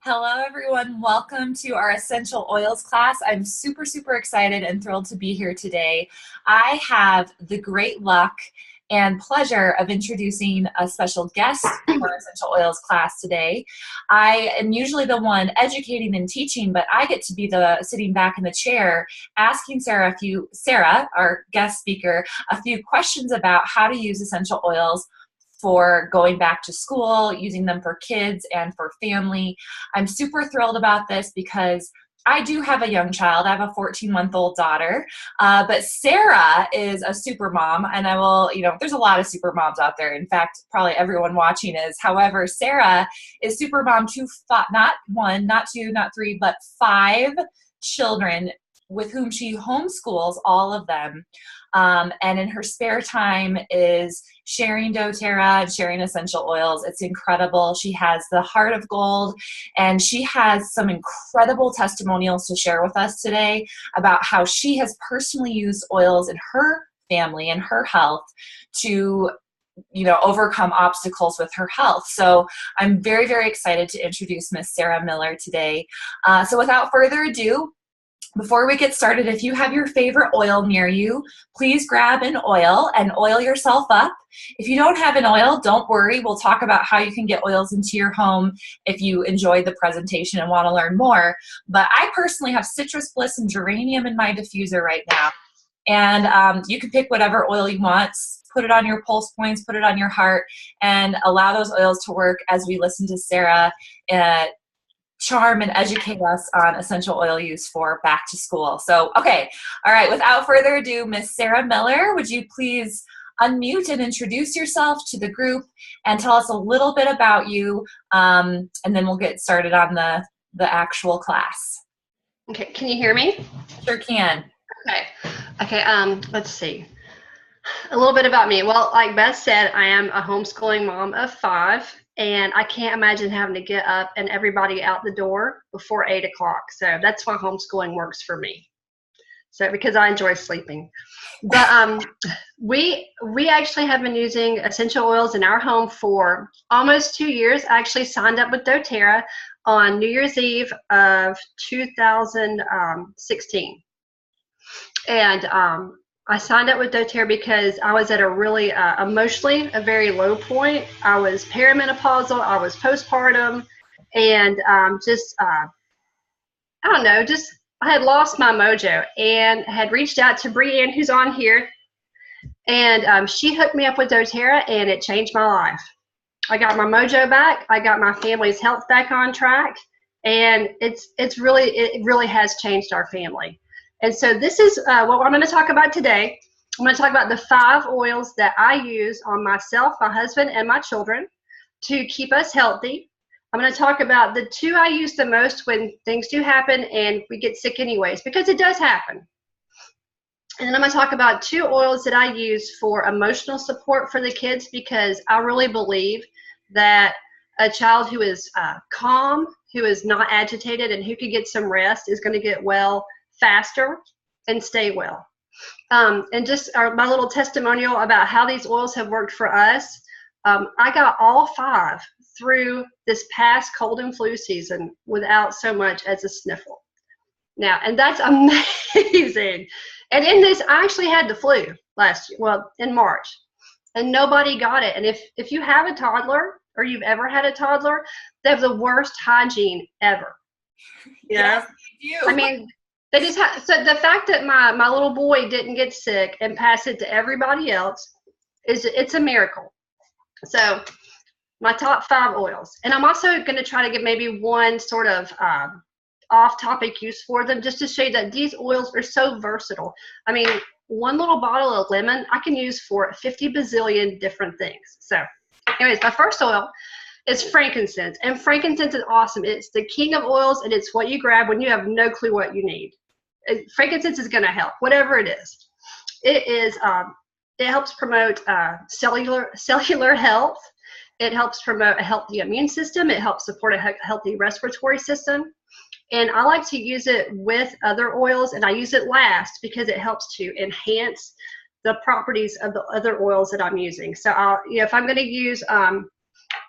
Hello, everyone. Welcome to our essential oils class. I'm super excited and thrilled to be here today. I have the great luck and pleasure of introducing a special guest for our essential oils class today. I am usually the one educating and teaching, but I get to be the sitting back in the chair asking Sara, our guest speaker, a few questions about how to use essential oils for going back to school, using them for kids and for family. I'm super thrilled about this because I do have a young child. I have a 14-month-old daughter, but Sara is a super mom, and there's a lot of super moms out there. In fact, probably everyone watching is. However, Sara is super mom to not one, not two, not three, but 5 children with whom she homeschools all of them. And in her spare time is sharing doTERRA and sharing essential oils. It's incredible. She has the heart of gold, and she has some incredible testimonials to share with us today about how she has personally used oils in her family and her health to overcome obstacles with her health. So I'm very excited to introduce Miss Sara Miller today. So without further ado, before we get started, if you have your favorite oil near you, please grab an oil and oil yourself up. If you don't have an oil, don't worry. We'll talk about how you can get oils into your home if you enjoyed the presentation and want to learn more. But I personally have citrus bliss and geranium in my diffuser right now. And you can pick whatever oil you want. Put it on your pulse points, put it on your heart, and allow those oils to work as we listen to Sara charm and educate us on essential oil use for back to school. So, okay. All right. Without further ado, Miss Sara Miller, would you please unmute and introduce yourself to the group and tell us a little bit about you, and then we'll get started on the actual class. Okay. Can you hear me? Sure can. Okay. Let's see. A little bit about me. Well, like Beth said, I am a homeschooling mom of 5. And I can't imagine having to get up and everybody out the door before 8 o'clock. So that's why homeschooling works for me. So because I enjoy sleeping. But we actually have been using essential oils in our home for almost 2 years. I actually signed up with doTERRA on New Year's Eve of 2016. And I signed up with doTERRA because I was at a really emotionally a very low point. I was perimenopausal, I was postpartum, and I had lost my mojo and had reached out to Brianne, who's on here, and she hooked me up with doTERRA, and it changed my life. I got my mojo back, I got my family's health back on track, and it really has changed our family. And so this is what I'm going to talk about today. I'm going to talk about the 5 oils that I use on myself, my husband, and my children to keep us healthy. I'm going to talk about the 2 I use the most when things do happen and we get sick anyways, because it does happen. And then I'm going to talk about 2 oils that I use for emotional support for the kids, because I really believe that a child who is calm, who is not agitated, and who can get some rest is going to get well faster and stay well. And just my little testimonial about how these oils have worked for us. I got all 5 through this past cold and flu season without so much as a sniffle. Now, and that's amazing. And in this, I actually had the flu last year, well, in March, and nobody got it. And if you have a toddler or you've ever had a toddler, they have the worst hygiene ever. Yes, you do. I mean, so the fact that my little boy didn't get sick and pass it to everybody else it's a miracle. So my top 5 oils, and I'm also going to try to get maybe one sort of off-topic use for them, just to show you that these oils are so versatile. I mean, one little bottle of lemon I can use for 50 bazillion different things. So anyways, my first oil is frankincense, and frankincense is awesome. It's the king of oils, and it's what you grab when you have no clue what you need. Frankincense is going to help, whatever it is. It helps promote cellular health. It helps promote a healthy immune system. It helps support a healthy respiratory system. And I like to use it with other oils, and I use it last because it helps to enhance the properties of the other oils that I'm using. So if I'm going to use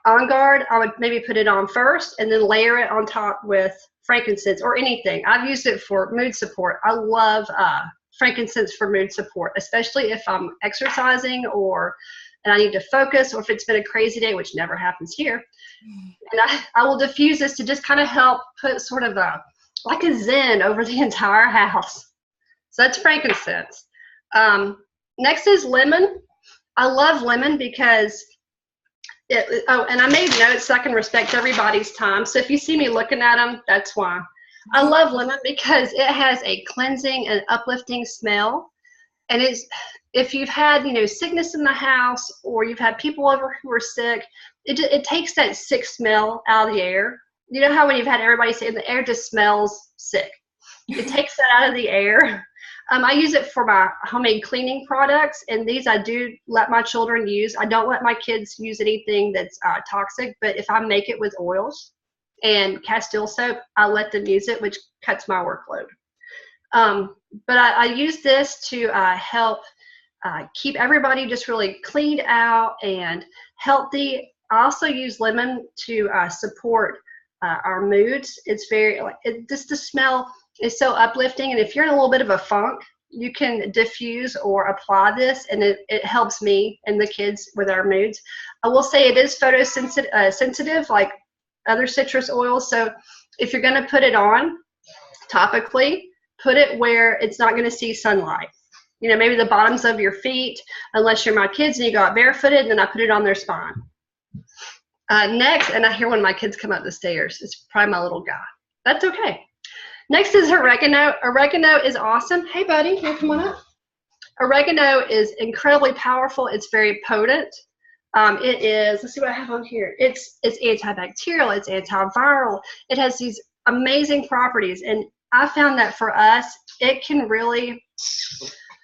On Guard, I would maybe put it on first and then layer it on top with frankincense or anything. I've used it for mood support. I love frankincense for mood support, especially if I'm exercising and I need to focus, or if it's been a crazy day, which never happens here. And I will diffuse this to just kind of help put sort of like a zen over the entire house. So that's frankincense. Next is lemon. I love lemon because and I made notes so I can respect everybody's time. So if you see me looking at them, that's why. I love lemon because it has a cleansing and uplifting smell. And if you've had, sickness in the house, or you've had people over who are sick, it takes that sick smell out of the air. You know how when you've had everybody say the air just smells sick? It takes that out of the air. I use it for my homemade cleaning products, and these I do let my children use. I don't let my kids use anything that's toxic, but if I make it with oils and Castile soap, I let them use it, which cuts my workload. But I use this to help keep everybody just really cleaned out and healthy. I also use lemon to support our moods. It's very, just the smell is so uplifting. And if you're in a little bit of a funk, you can diffuse or apply this, and it helps me and the kids with our moods. I will say it is photosensitive, sensitive, like other citrus oils. So if you're going to put it on topically, put it where it's not going to see sunlight. Maybe the bottoms of your feet, unless you're my kids and you go out barefooted, and then I put it on their spine. Next, and I hear one of my kids come up the stairs. It's probably my little guy. That's okay. Next is oregano. Oregano is awesome. Hey, buddy, here, come on up. Oregano is incredibly powerful. It's very potent. It is, let's see what I have on here. It's antibacterial. It's antiviral. It has these amazing properties. And I found that for us, it can really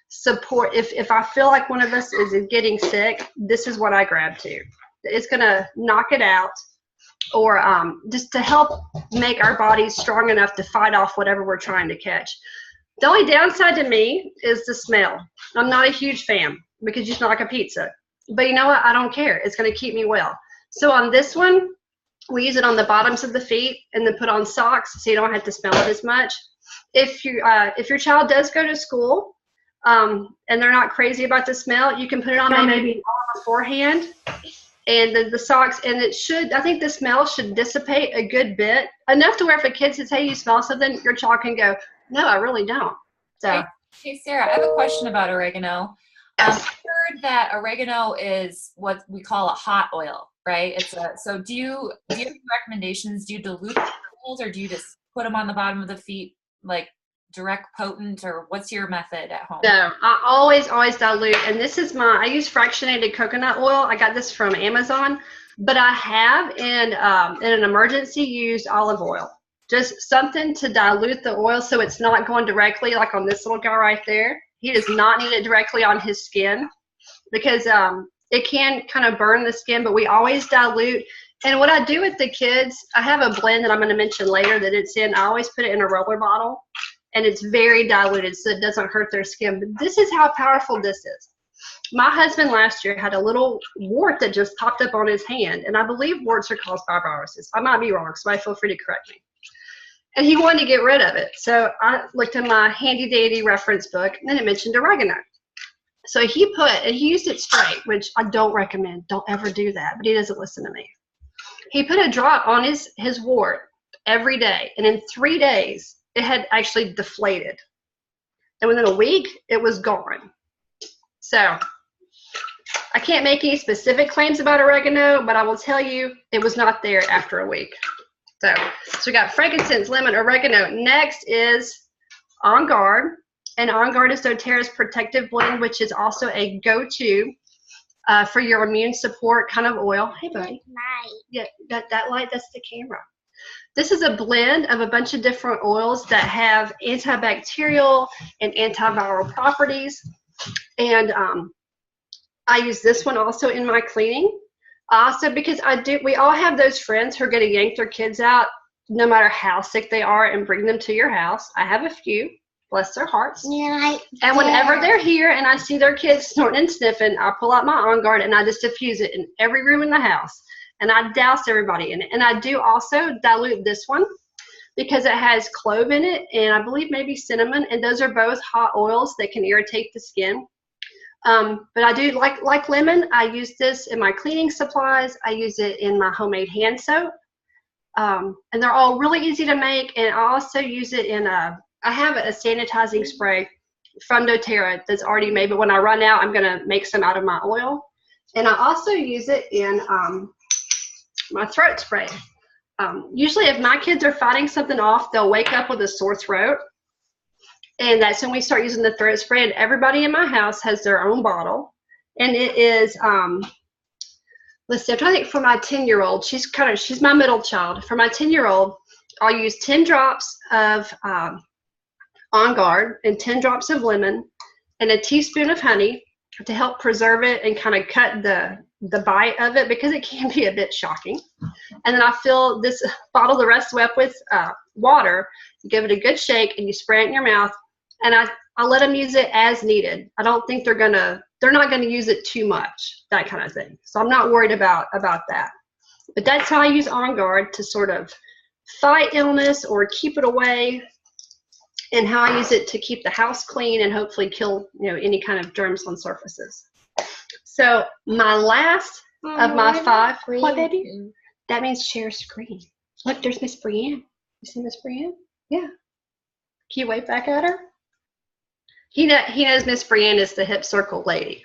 support, if I feel like one of us is getting sick, this is what I grab to. It's going to knock it out, or just to help make our bodies strong enough to fight off whatever we're trying to catch. The only downside to me is the smell. I'm not a huge fan because you smell like a pizza. But you know what? I don't care. It's going to keep me well. So on this one, we use it on the bottoms of the feet and then put on socks so you don't have to smell it as much. If your child does go to school and they're not crazy about the smell, you can put it on maybe beforehand. And the socks, and I think the smell should dissipate a good bit, enough to where if a kid says, hey, you smell something, your child can go, no, I really don't. So, Hey Sarah, I have a question about oregano. I've heard that oregano is what we call a hot oil, right? So do you have any recommendations? Do you dilute the oils, or do you just put them on the bottom of the feet, like direct potent, or what's your method at home? No, I always dilute, and this is I use fractionated coconut oil. I got this from Amazon, but I have in an emergency used olive oil, just something to dilute the oil so it's not going directly, like on this little guy right there. He does not need it directly on his skin because it can kind of burn the skin, but we always dilute. And what I do with the kids, I have a blend that I'm going to mention later that it's in. I always put it in a roller bottle, and it's very diluted so it doesn't hurt their skin. But this is how powerful this is. My husband last year had a little wart that just popped up on his hand, and I believe warts are caused by viruses. I might be wrong, so feel free to correct me. And he wanted to get rid of it. So I looked in my handy dandy reference book, and it mentioned oregano. So he used it straight, which I don't recommend. Don't ever do that, but he doesn't listen to me. He put a drop on his wart every day, and in 3 days, it had actually deflated. And within a week, it was gone. So I can't make any specific claims about oregano, but I will tell you it was not there after a week. So we got frankincense, lemon, oregano. Next is On Guard. And On Guard is doTERRA's protective blend, which is also a go-to for your immune support kind of oil. Hey, buddy. Yeah, that light, that's the camera. This is a blend of a bunch of different oils that have antibacterial and antiviral properties. And I use this one also in my cleaning. Also, because we all have those friends who are going to yank their kids out no matter how sick they are and bring them to your house. I have a few, bless their hearts. Yeah, and whenever they're here and I see their kids snorting and sniffing, I pull out my On Guard and I just diffuse it in every room in the house. and I douse everybody in it. And I do also dilute this one because it has clove in it, and I believe maybe cinnamon, and those are both hot oils that can irritate the skin. But I do like lemon. I use this in my cleaning supplies. I use it in my homemade hand soap. And they're all really easy to make. And I also use it in I have a sanitizing spray from doTERRA that's already made, but when I run out, I'm gonna make some out of my oil. And I also use it in my throat spray. Usually if my kids are fighting something off, they'll wake up with a sore throat. And that's when we start using the throat spray. And everybody in my house has their own bottle. And it is, let's see, I'm trying to think for my 10-year-old. She's my middle child. For my 10-year-old, I'll use 10 drops of On Guard and 10 drops of lemon and a teaspoon of honey to help preserve it and kind of cut the bite of it, because it can be a bit shocking. And then I fill this bottle the rest of the way up with water. You give it a good shake and you spray it in your mouth. And I let them use it as needed. I don't think they're not gonna use it too much, that kind of thing. So I'm not worried about that. But that's how I use On Guard to sort of fight illness or keep it away, and how I use it to keep the house clean and hopefully kill any kind of germs on surfaces. So my last of my 5. What, baby? That means share screen. Look, there's Miss Brienne. You see Miss Brienne? Yeah. Can you wave back at her? He knows Miss Brienne is the hip circle lady,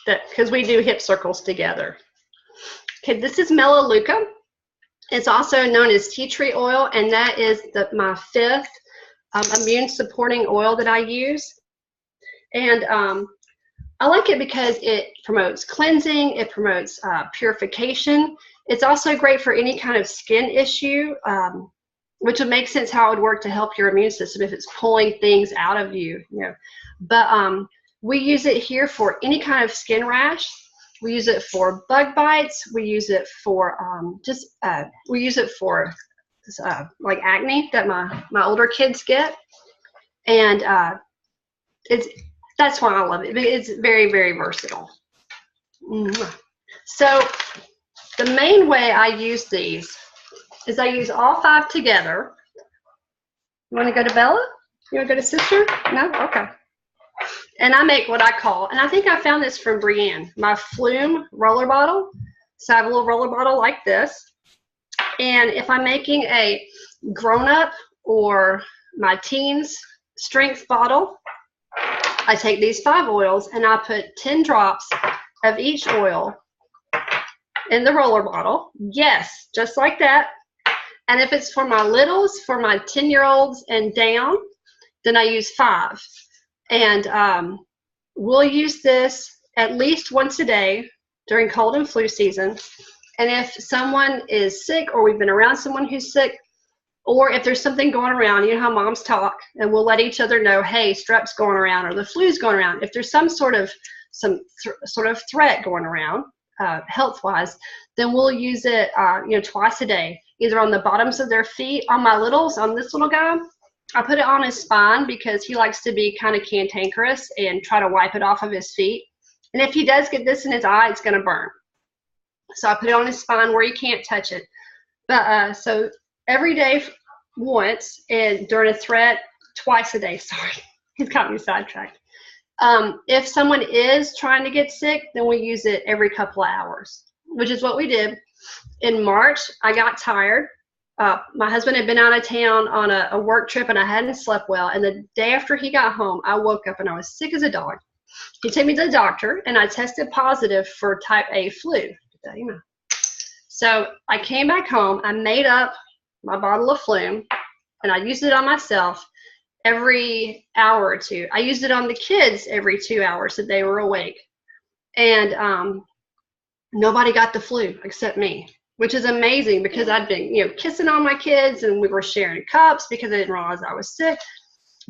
because we do hip circles together. Okay, this is Melaleuca. It's also known as tea tree oil, and that is my 5th immune supporting oil that I use. And I like it because it promotes cleansing, it promotes purification. It's also great for any kind of skin issue, which would make sense how it would work to help your immune system if it's pulling things out of you. But we use it here for any kind of skin rash. We use it for bug bites. We use it for like acne that my older kids get, and that's why I love it. It's very, very versatile. So the main way I use these is I use all 5 together. You want to go to Bella? You want to go to sister? No? Okay. And I make what I call, and I think I found this from Brienne, my Flume roller bottle. So I have a little roller bottle like this. And if I'm making a grown-up or my teens strength bottle, I take these 5 oils and I put 10 drops of each oil in the roller bottle. Yes, just like that. And if it's for my littles, for my 10-year-olds and down, then I use 5. And we'll use this at least once a day during cold and flu season. And if someone is sick, or we've been around someone who's sick, or if there's something going around, you know how moms talk, and we'll let each other know, hey, strep's going around or the flu's going around. If there's some sort of threat going around, health-wise, then we'll use it, twice a day, either on the bottoms of their feet. On my littles, on this little guy, I put it on his spine because he likes to be kind of cantankerous and try to wipe it off of his feet. And if he does get this in his eye, it's going to burn. So I put it on his spine where he can't touch it. But so every day once, and during a threat, twice a day. Sorry, he's got me sidetracked. If someone is trying to get sick, then we use it every couple of hours, which is what we did. In March, I got tired. My husband had been out of town on a work trip, and I hadn't slept well. And the day after he got home, I woke up and I was sick as a dog. He took me to the doctor, and I tested positive for type A flu. So I came back home. I made up my bottle of Flume, and I used it on myself every hour or 2. I used it on the kids every 2 hours that they were awake. And nobody got the flu except me, which is amazing because I'd been, kissing on my kids, and we were sharing cups because I didn't realize I was sick.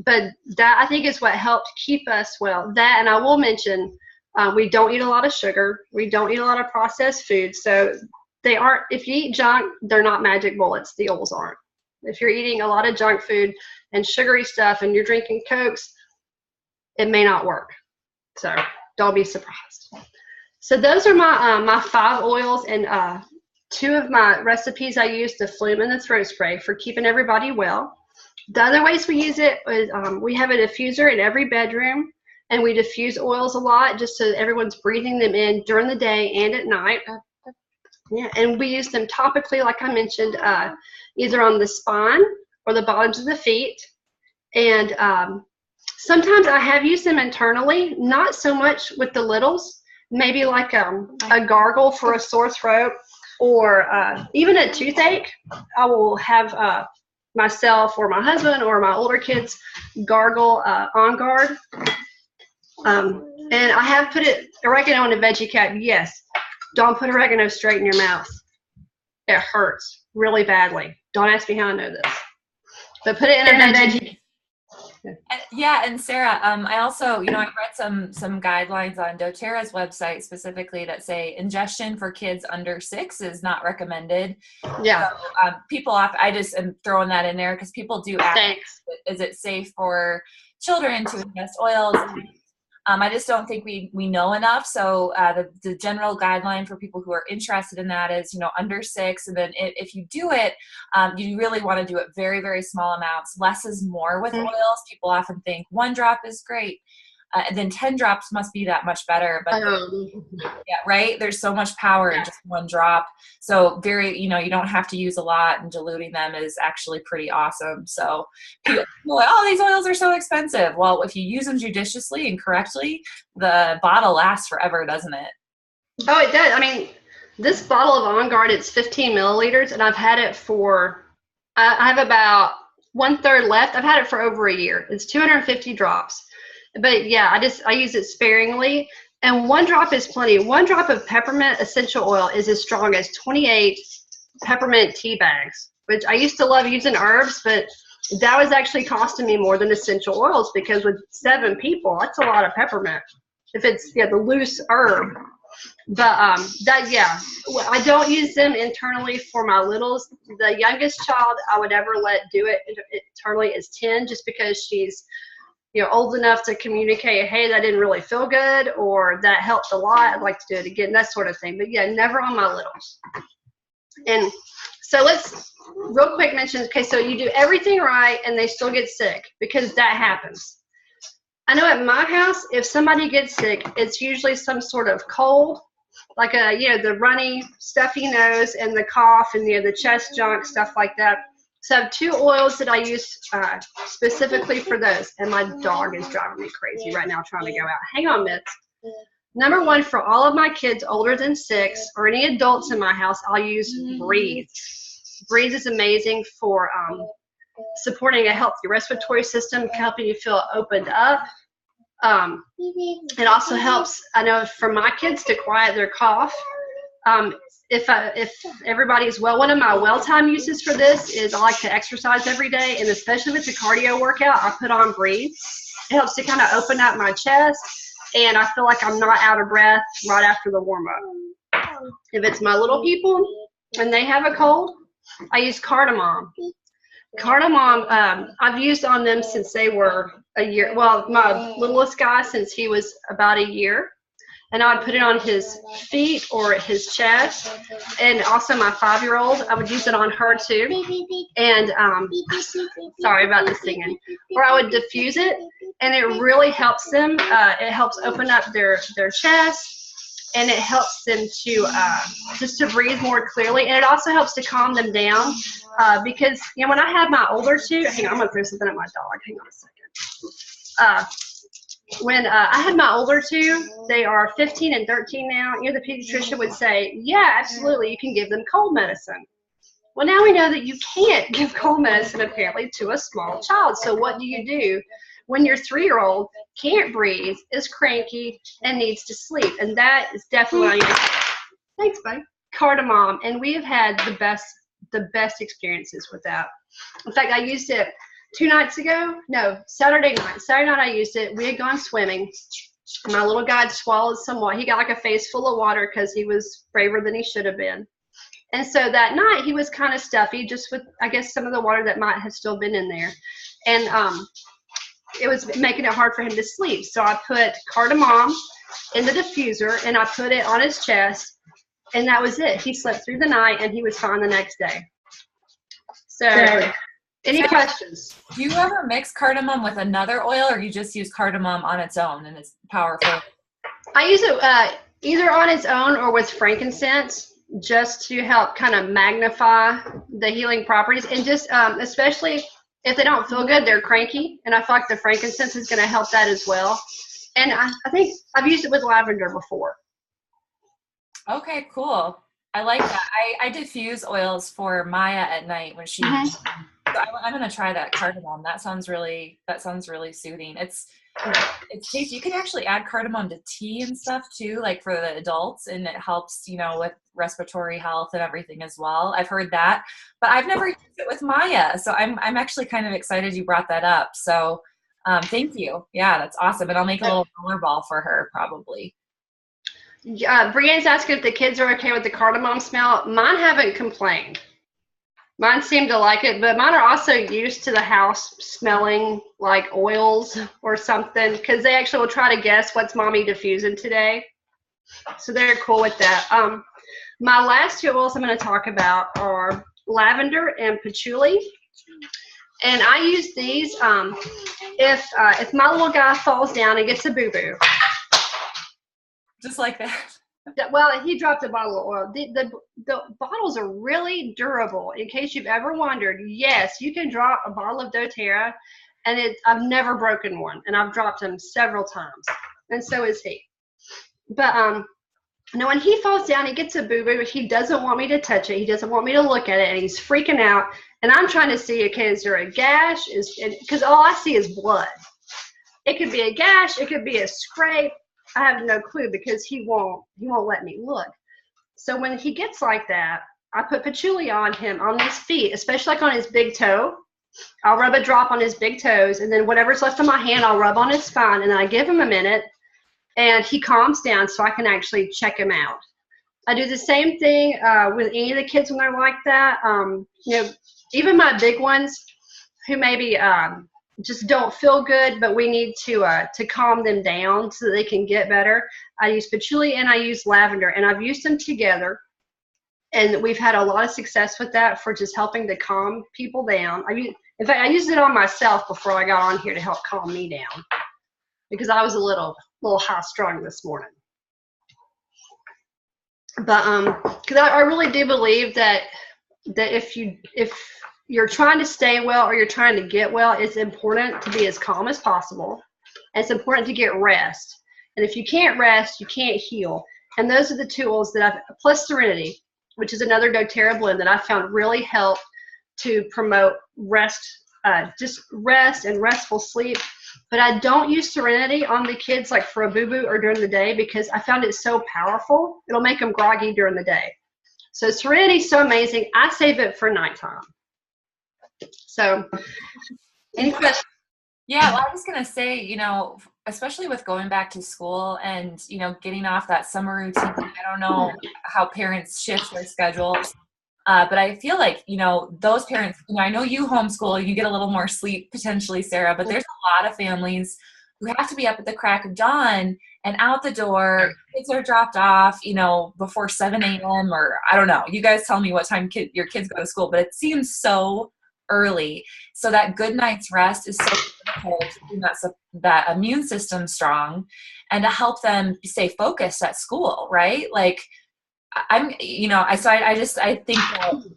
But that, I think, is what helped keep us well. That, and I will mention, we don't eat a lot of sugar. We don't eat a lot of processed food. So they aren't, if you eat junk, they're not magic bullets. The oils aren't. If you're eating a lot of junk food and sugary stuff and you're drinking Cokes, it may not work. So don't be surprised. So those are my 5 oils. And Two of my recipes, I use the Flume and the throat spray for keeping everybody well. The other ways we use it is we have a diffuser in every bedroom, and we diffuse oils a lot just so everyone's breathing them in during the day and at night. Yeah, and we use them topically, like I mentioned, either on the spine or the bottoms of the feet. And sometimes I have used them internally, not so much with the littles, maybe like a gargle for a sore throat, or even a toothache. I will have myself or my husband or my older kids gargle On Guard. And I have put oregano in a veggie cap. Yes, don't put oregano straight in your mouth. It hurts really badly. Don't ask me how I know this. But put it in a veggie. Yeah, and Sarah, I also, I read some guidelines on doTERRA's website specifically that say ingestion for kids under 6 is not recommended. Yeah. So, people I just am throwing that in there because people do ask, is it safe for children to ingest oils? I just don't think we know enough. So the general guideline for people who are interested in that is, under 6. And then if you do it, you really want to do it very, very small amounts. Less is more with oils. People often think 1 drop is great. And then 10 drops must be that much better. But yeah, right? There's so much power in just 1 drop. So you don't have to use a lot, and diluting them is actually pretty awesome. So people are like, oh, these oils are so expensive. Well, if you use them judiciously and correctly, the bottle lasts forever, doesn't it? Oh, it does. I mean, this bottle of On Guard, it's 15 milliliters, and I've had it for, I have about 1/3 left. I've had it for over a year. It's 250 drops. But yeah, I use it sparingly, and 1 drop is plenty. 1 drop of peppermint essential oil is as strong as 28 peppermint tea bags, which I used to love using herbs, but that was actually costing me more than essential oils, because with 7 people, that's a lot of peppermint if it's the loose herb. But I don't use them internally for my littles. The youngest child I would ever let do it internally is 10, just because she's old enough to communicate, hey, that didn't really feel good, or that helped a lot, I'd like to do it again, that sort of thing. But yeah, never on my littles. And so let's real quick mention, okay, so you do everything right and they still get sick, because that happens. I know at my house, if somebody gets sick, it's usually some sort of cold, like the runny, stuffy nose and the cough and the chest junk, stuff like that. So I have 2 oils that I use specifically for those. And my dog is driving me crazy right now trying to go out. Hang on, Mitts. Number 1, for all of my kids older than 6 or any adults in my house, I'll use Breathe. Breathe is amazing for supporting a healthy respiratory system, helping you feel opened up. It also helps, I know, for my kids to quiet their cough. If everybody's well, one of my well-time uses for this is I like to exercise every day, and especially if it's a cardio workout, I put on Breathe. It helps to kind of open up my chest, and I feel like I'm not out of breath right after the warm-up. If it's my little people and they have a cold, I use cardamom. Cardamom, I've used on them since they were a year. Well, my littlest guy, since he was about a year. And I would put it on his feet or his chest. And also my 5-year-old, I would use it on her too. And sorry about the singing. Or I would diffuse it, and it really helps them. It helps open up their chest, and it helps them to just to breathe more clearly. And it also helps to calm them down, because when I had my older 2, hang on, I'm gonna throw something at my dog. Hang on a second. When I had my older 2, they are 15 and 13 now. The pediatrician would say, yeah, absolutely, you can give them cold medicine. Well, now we know that you can't give cold medicine, apparently, to a small child. So what do you do when your 3-year-old can't breathe, is cranky, and needs to sleep? And that is definitely, thanks, buddy, cardamom. And we have had the best experiences with that. In fact, I used it Saturday night. Saturday night I used it. We had gone swimming. My little guy swallowed some water. He got like a face full of water because he was braver than he should have been. And so that night he was kind of stuffy, just with, I guess, some of the water that might have still been in there. And it was making it hard for him to sleep. So I put cardamom in the diffuser, and I put it on his chest. And that was it. He slept through the night and he was fine the next day. So, any questions? Do you ever mix cardamom with another oil, or you just use cardamom on its own and it's powerful? I use it either on its own or with frankincense, just to help kind of magnify the healing properties. And just especially if they don't feel good, they're cranky. And I feel like the frankincense is going to help that as well. And I think I've used it with lavender before. Okay, cool. I like that. I diffuse oils for Maya at night when she. So I'm gonna try that cardamom. That sounds really soothing. It's tasty. You can actually add cardamom to tea and stuff too, like for the adults, and it helps, with respiratory health and everything as well. I've heard that, but I've never used it with Maya, so I'm actually kind of excited you brought that up. So thank you. Yeah, that's awesome. And I'll make a little rollerball for her probably. Brienne's asking if the kids are okay with the cardamom smell. Mine haven't complained. Mine seem to like it, but mine are also used to the house smelling like oils or something, because they actually will try to guess what's mommy diffusing today. So they're cool with that. My last two oils I'm going to talk about are lavender and patchouli. And I use these if my little guy falls down and gets a boo-boo. Just like that. Well, he dropped a bottle of oil. The bottles are really durable. In case you've ever wondered, yes, you can drop a bottle of doTERRA, and I've never broken one, and I've dropped them several times, and so is he. But now when he falls down, he gets a boo-boo. He doesn't want me to touch it. He doesn't want me to look at it, and he's freaking out. And I'm trying to see, okay, is there a gash? Because all I see is blood. It could be a gash. It could be a scrape. I have no clue, because he won't let me look. So when he gets like that, I put patchouli on him on his feet, especially like on his big toe. I'll rub a drop on his big toes, and then whatever's left on my hand, I'll rub on his spine, and then I give him a minute, and he calms down so I can actually check him out. I do the same thing with any of the kids when they're like that. Even my big ones who maybe just don't feel good, but we need to calm them down so that they can get better. I use patchouli and I use lavender, and I've used them together, and we've had a lot of success with that for just helping to calm people down. In fact, I used it on myself before I got on here to help calm me down, because I was a little high strung this morning. But because I really do believe that if you're trying to stay well or you're trying to get well, it's important to be as calm as possible. And it's important to get rest. And if you can't rest, you can't heal. And those are the tools that plus Serenity, which is another doTERRA blend that I found really help to promote rest, just rest and restful sleep. But I don't use Serenity on the kids like for a boo-boo or during the day, because I found it so powerful. It'll make them groggy during the day. So Serenity is so amazing. I save it for nighttime. So, any questions? Yeah, well, I was going to say, especially with going back to school and, getting off that summer routine, I don't know how parents shift their schedules, but I feel like, those parents, I know you homeschool, you get a little more sleep potentially, Sarah, but there's a lot of families who have to be up at the crack of dawn and out the door. Kids are dropped off, before 7 a.m. or I don't know. You guys tell me what time your kids go to school, but it seems so early. So that good night's rest is so critical to keep that immune system strong and to help them stay focused at school, right? Like I think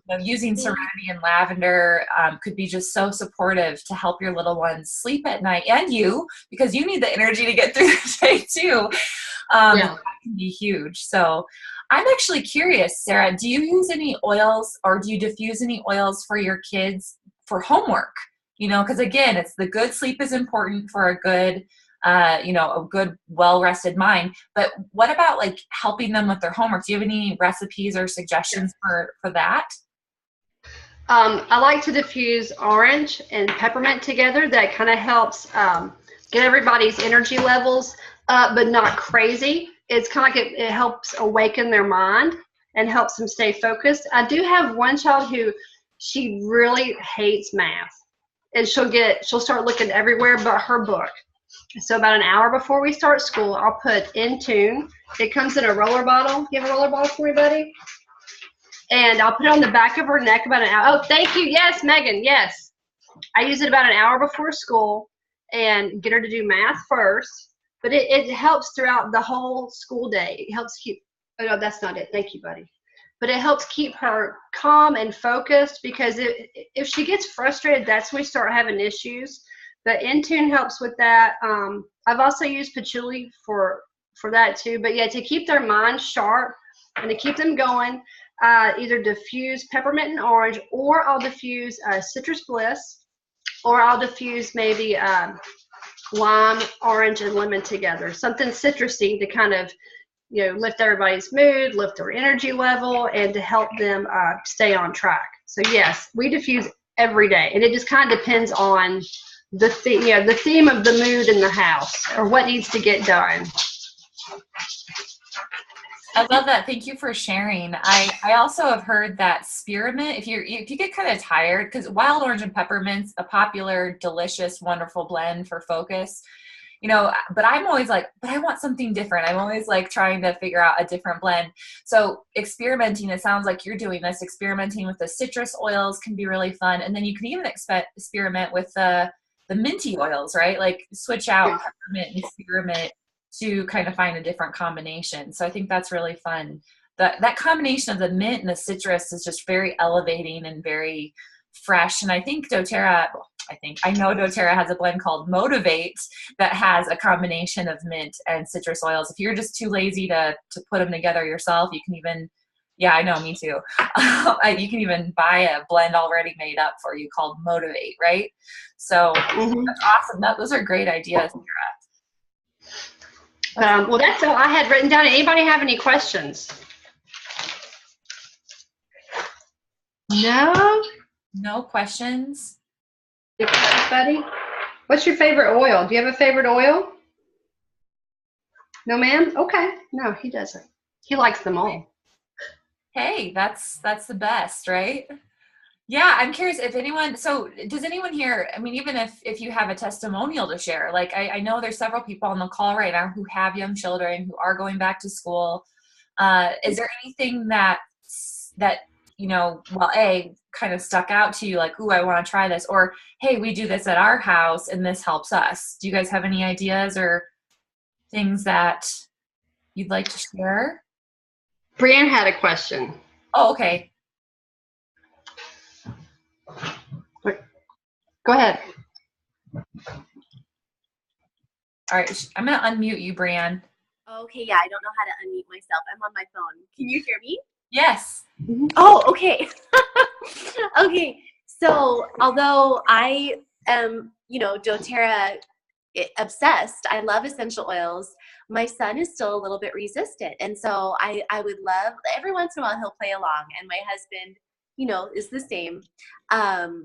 that using Serenity and lavender could be just so supportive to help your little ones sleep at night, and you, because you need the energy to get through the day too. That can be huge. So I'm actually curious, Sarah, do you use any oils or do you diffuse any oils for your kids for homework? Because again, it's the good sleep is important for a good, a good, well-rested mind. But what about like helping them with their homework? Do you have any recipes or suggestions for that? I like to diffuse orange and peppermint together. That kind of helps get everybody's energy levels up, but not crazy. It's kind of like it helps awaken their mind and helps them stay focused. I do have one child who she really hates math, and she'll start looking everywhere but her book. So about an hour before we start school, I'll put Intune. It comes in a roller bottle. You have a roller bottle for me, buddy? And I'll put it on the back of her neck about an hour. Oh, thank you. Yes, Megan. Yes. I use it about an hour before school and get her to do math first. But it helps throughout the whole school day. It helps keep, oh, no, that's not it. Thank you, buddy. But it helps keep her calm and focused, because if she gets frustrated, that's when we start having issues. But Intune helps with that. I've also used patchouli for that too. But yeah, to keep their mind sharp and to keep them going, either diffuse peppermint and orange, or I'll diffuse citrus bliss, or I'll diffuse maybe lime, orange, and lemon together. Something citrusy to kind of, lift everybody's mood, lift their energy level, and to help them stay on track. So yes, we diffuse every day, and it just kind of depends on the theme of the mood in the house, or what needs to get done. I love that. Thank you for sharing. I also have heard that spearmint, if you get kind of tired, because wild orange and peppermint's a popular, delicious, wonderful blend for focus. But I'm always like, but I want something different. I'm always like trying to figure out a different blend. So experimenting, it sounds like you're doing this, experimenting with the citrus oils can be really fun. And then you can even experiment with the minty oils, right? Like switch out peppermint and spearmint to kind of find a different combination. So I think that's really fun. That combination of the mint and the citrus is just very elevating and very fresh. And I think I know doTERRA has a blend called Motivate that has a combination of mint and citrus oils. If you're just too lazy to put them together yourself, you can even, yeah, I know, me too. You can even buy a blend already made up for you called Motivate, right? So That's awesome. Those are great ideas, Sarah. Well, that's all I had written down. Anybody have any questions? No questions. Buddy, what's your favorite oil? Do you have a favorite oil? No, ma'am? Okay. No, he doesn't. He likes them all. Hey, that's the best, right? Yeah, I'm curious if anyone, so does anyone here, I mean, even if you have a testimonial to share, like I know there's several people on the call right now who have young children who are going back to school. Is there anything that kind of stuck out to you, like, ooh, I want to try this, or hey, we do this at our house and this helps us? Do you guys have any ideas or things that you'd like to share? Brianne had a question. Oh, okay. Go ahead. All right, I'm going to unmute you, Brianne. Okay, yeah, I don't know how to unmute myself. I'm on my phone. Can you hear me? Yes. Oh, okay. Okay, so although I am, doTERRA obsessed, I love essential oils, my son is still a little bit resistant. And so I would love, every once in a while he'll play along, and my husband, is the same.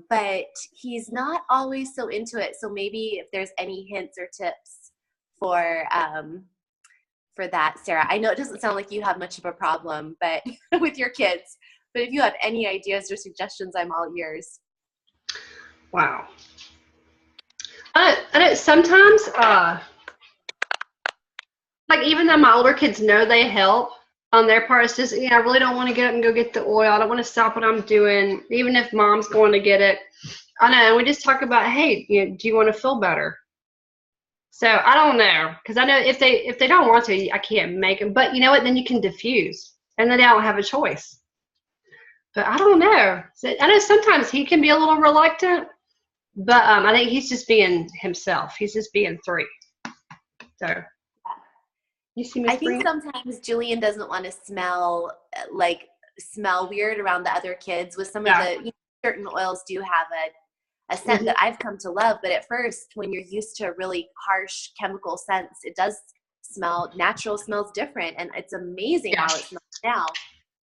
But he's not always so into it. So maybe if there's any hints or tips for that, Sarah. I know it doesn't sound like you have much of a problem, but with your kids, but if you have any ideas or suggestions, I'm all ears. Wow. I know sometimes, like even though my older kids know they help, on their part, it's just, I really don't want to get up and go get the oil. I don't want to stop what I'm doing, even if mom's going to get it. I know, and we just talk about, hey, do you want to feel better? So I don't know, because I know if they don't want to, I can't make them. But you know what? Then you can diffuse, and then they don't have a choice. But I don't know. So I know sometimes he can be a little reluctant, but I think he's just being himself. He's just being 3. So you see, Miss I think Brand? sometimes Julian doesn't want to smell weird around the other kids. With some of the certain oils do have a scent that I've come to love, but at first, when you're used to really harsh chemical scents, it does smell, natural smells different, and it's amazing how it smells now,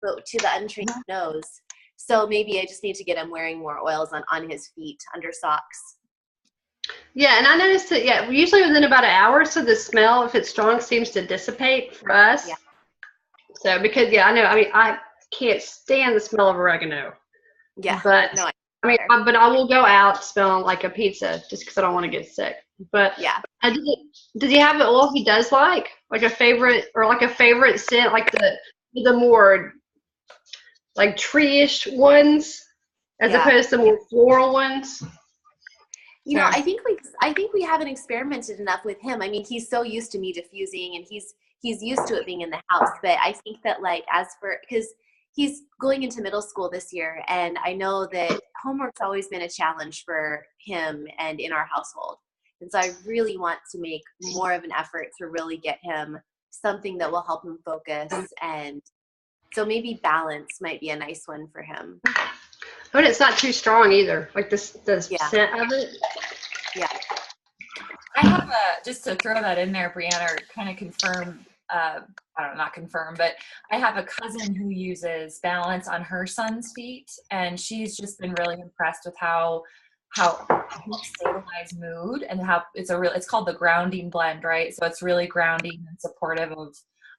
but to the untrained nose. So maybe I just need to get him wearing more oils on his feet, under socks. Yeah, and I noticed that, usually within about an hour, so the smell, if it's strong, seems to dissipate for us. Yeah. So, because, I know, I mean, I can't stand the smell of oregano. Yeah. But I mean, but I will go out smelling like a pizza just because I don't want to get sick. But Yeah. Does he have an oil he does like a favorite or like a favorite scent, like the more like tree-ish ones as Yeah. opposed to more floral ones? You know, I think we haven't experimented enough with him. I mean, he's so used to me diffusing, and he's used to it being in the house. But I think that because he's going into middle school this year, and I know that homework's always been a challenge for him and in our household. And so I really want to make more of an effort to really get him something that will help him focus. And so maybe balance might be a nice one for him. But it's not too strong either. Like the scent of it. Yeah. I have just to throw that in there, Brianna, or kind of confirm, I don't know, not confirm, but I have a cousin who uses Balance on her son's feet, and she's just been really impressed with how stabilize mood, and how it's called the grounding blend, right? So it's really grounding and supportive of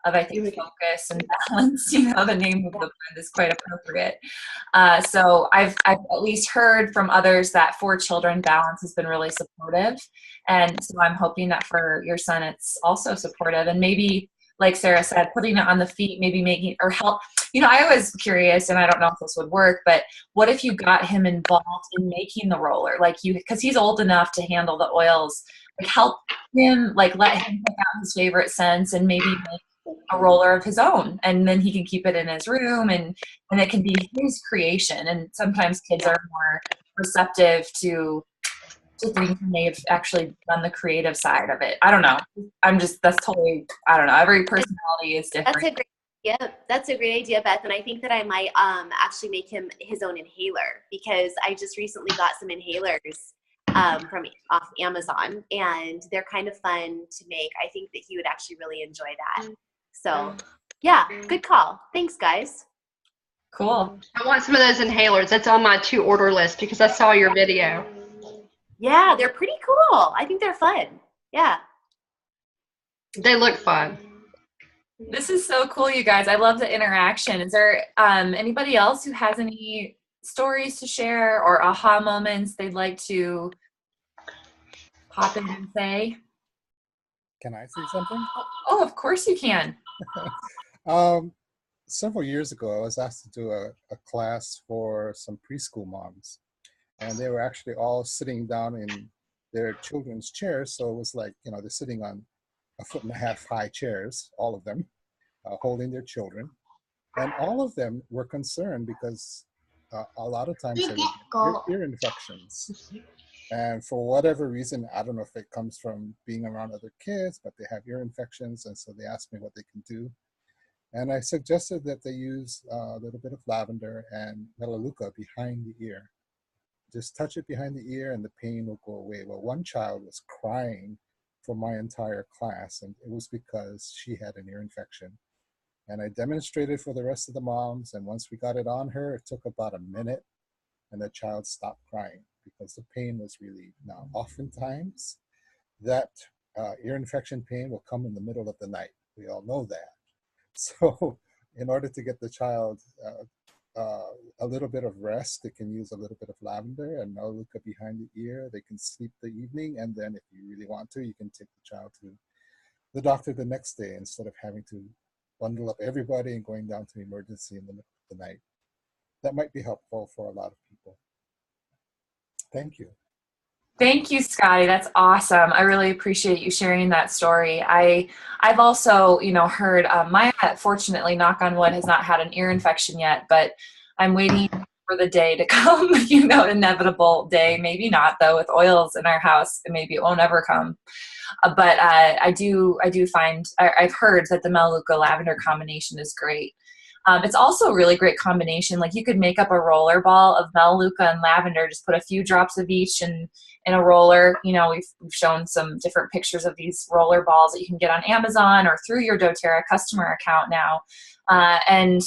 I think focus and balance. You know, the name of the blend is quite appropriate. So I've at least heard from others that for children, Balance has been really supportive, and so I'm hoping that for your son it's also supportive, and maybe, like Sarah said, putting it on the feet, maybe making or help. You know, I was curious, and I don't know if this would work, but what if you got him involved in making the roller, because he's old enough to handle the oils, like help him, like let him pick out his favorite scents and maybe make a roller of his own, and then he can keep it in his room, and it can be his creation. And sometimes kids are more receptive to things when they've actually done the creative side of it. I don't know. That's totally, I don't know. Every personality is different. That's a great idea, Beth. And I think that I might actually make him his own inhaler, because I just recently got some inhalers from off Amazon, and they're kind of fun to make. I think that he would actually really enjoy that. So yeah, good call. Thanks, guys. Cool. I want some of those inhalers. That's on my to order list because I saw your video. Yeah, they're pretty cool. I think they're fun. Yeah. They look fun. This is so cool, you guys. I love the interaction. Is there anybody else who has any stories to share or aha moments they'd like to pop in and say? Can I say something? Oh, of course you can. Several years ago, I was asked to do a class for some preschool moms, and they were actually all sitting down in their children's chairs. So it was like, they're sitting on 1.5 foot high chairs, all of them, holding their children. And all of them were concerned because a lot of times they would get ear infections. And for whatever reason, I don't know if it comes from being around other kids, but they have ear infections. And so they asked me what they can do. And I suggested that they use a little bit of lavender and melaleuca behind the ear. Just touch it behind the ear and the pain will go away. Well, one child was crying for my entire class, and it was because she had an ear infection. And I demonstrated for the rest of the moms, and once we got it on her, it took about a minute, and the child stopped crying because the pain was relieved. Now, oftentimes, that ear infection pain will come in the middle of the night. We all know that. So in order to get the child a little bit of rest, they can use a little bit of lavender and melaleuca behind the ear. They can sleep the evening, and then if you really want to, you can take the child to the doctor the next day instead of having to bundle up everybody and going down to emergency in the middle of the night. That might be helpful for a lot of people. Thank you. Thank you, Scotty. That's awesome. I really appreciate you sharing that story. I've also, heard Maya, fortunately, knock on wood, has not had an ear infection yet, but I'm waiting for the day to come, inevitable day. Maybe not, though, with oils in our house, maybe it won't ever come. But I do find, I've heard that the Melaleuca lavender combination is great. It's also a really great combination. Like, you could make up a roller ball of Melaleuca and lavender, just put a few drops of each in a roller. We've shown some different pictures of these roller balls that you can get on Amazon or through your doTERRA customer account now. And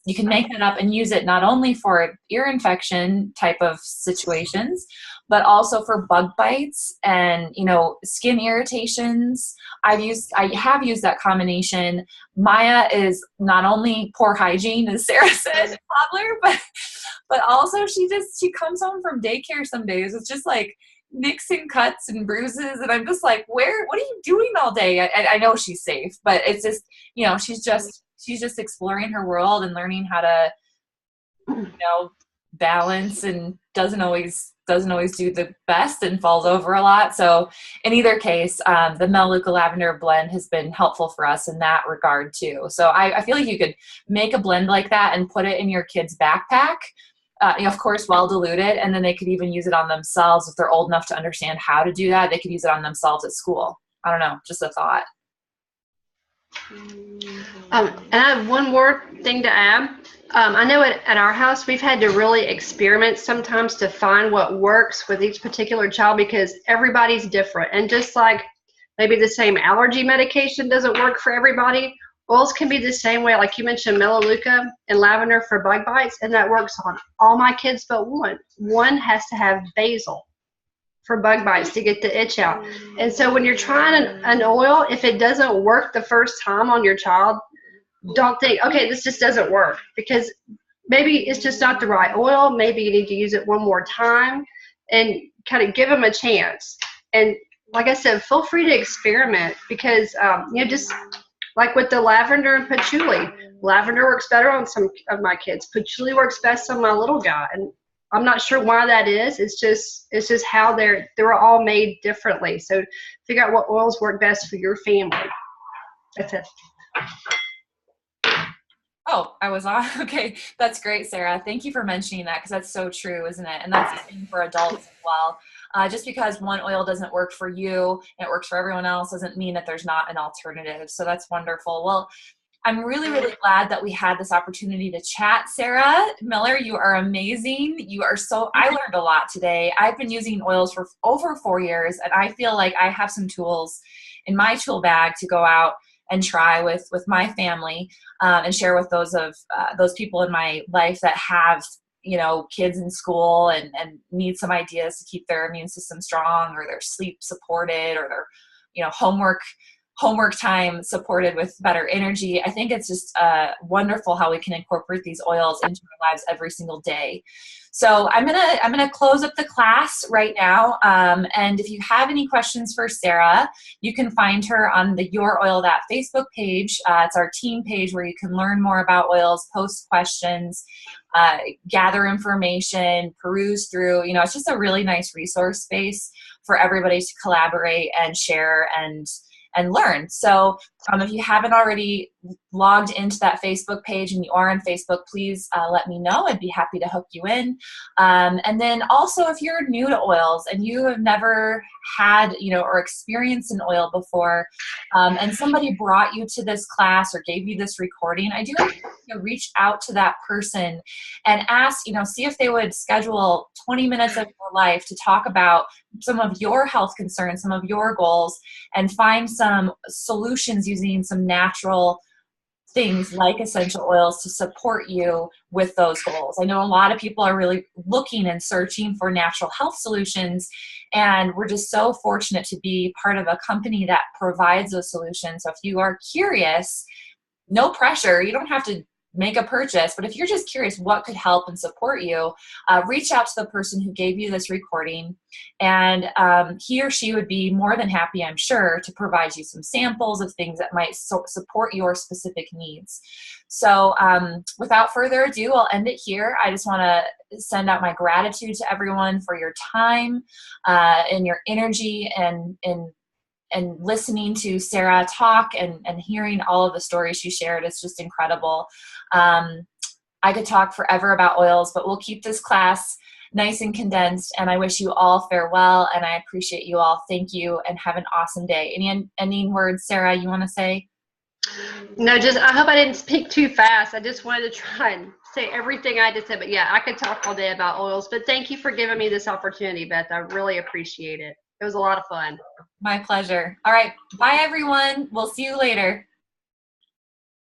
you can make that up and use it not only for ear infection type of situations, but also for bug bites and, you know, skin irritations. I have used that combination. Maya is not only poor hygiene, as Sarah said, toddler, but also she comes home from daycare some days. It's just like nicks and cuts and bruises, and I'm just like, what are you doing all day? I know she's safe, but it's just, you know, she's just exploring her world and learning how to, you know, balance, and doesn't always do the best and falls over a lot. So in either case, the Melaleuca lavender blend has been helpful for us in that regard too. So I feel like you could make a blend like that and put it in your kid's backpack, you know, of course, well diluted, and then they could even use it on themselves if they're old enough to understand how to do that. They could use it on themselves at school. I don't know, just a thought. And I have one more thing to add. I know at our house, we've had to really experiment sometimes to find what works with each particular child, because everybody's different. And just like maybe the same allergy medication doesn't work for everybody, oils can be the same way. Like you mentioned, Melaleuca and lavender for bug bites, and that works on all my kids but one. One has to have basil for bug bites to get the itch out. And so when you're trying an oil, if it doesn't work the first time on your child, don't think, okay, this just doesn't work, because maybe it's just not the right oil. Maybe you need to use it one more time and kind of give them a chance. And like I said, feel free to experiment, because, you know, just like with the lavender and patchouli, lavender works better on some of my kids. Patchouli works best on my little guy. And I'm not sure why that is. It's just how they're all made differently. So figure out what oils work best for your family. That's it. Oh, I was on. Okay, that's great, Sarah. Thank you for mentioning that, because that's so true, isn't it? And that's the same for adults as well. Just because one oil doesn't work for you and it works for everyone else doesn't mean that there's not an alternative. So that's wonderful. Well, I'm really, really glad that we had this opportunity to chat. Sarah Miller, you are amazing. I learned a lot today. I've been using oils for over 4 years, and I feel like I have some tools in my tool bag to go out and try with my family, and share with those people in my life that have, you know, kids in school and need some ideas to keep their immune system strong, or their sleep supported, or their, you know, homework time supported with better energy. I think it's just wonderful how we can incorporate these oils into our lives every single day. So I'm gonna close up the class right now. And if you have any questions for Sarah, you can find her on the Your Oil That Facebook page. It's our team page where you can learn more about oils, post questions, gather information, peruse through. You know, it's just a really nice resource space for everybody to collaborate and share and learn. So if you haven't already logged into that Facebook page and you are on Facebook, please let me know. I'd be happy to hook you in. And then also, if you're new to oils and you have never had, you know, or experienced an oil before, and somebody brought you to this class or gave you this recording, I do encourage you to reach out to that person and ask, you know, see if they would schedule 20 minutes of your life to talk about some of your health concerns, some of your goals, and find some solutions using some natural things like essential oils to support you with those goals. I know a lot of people are really looking and searching for natural health solutions, and we're just so fortunate to be part of a company that provides those solutions. So if you are curious, no pressure, you don't have to make a purchase, but if you're just curious what could help and support you, reach out to the person who gave you this recording, and he or she would be more than happy, I'm sure, to provide you some samples of things that might support your specific needs. So without further ado, I'll end it here. I just want to send out my gratitude to everyone for your time and your energy and listening to Sarah talk and hearing all of the stories she shared. It's just incredible. I could talk forever about oils, but we'll keep this class nice and condensed, and I wish you all farewell, and I appreciate you all. Thank you, and have an awesome day. Any ending words, Sarah, you want to say? No, just I hope I didn't speak too fast. I just wanted to try and say everything I just said, but yeah, I could talk all day about oils, but thank you for giving me this opportunity, Beth. I really appreciate it. It was a lot of fun. My pleasure. All right. Bye, everyone. We'll see you later.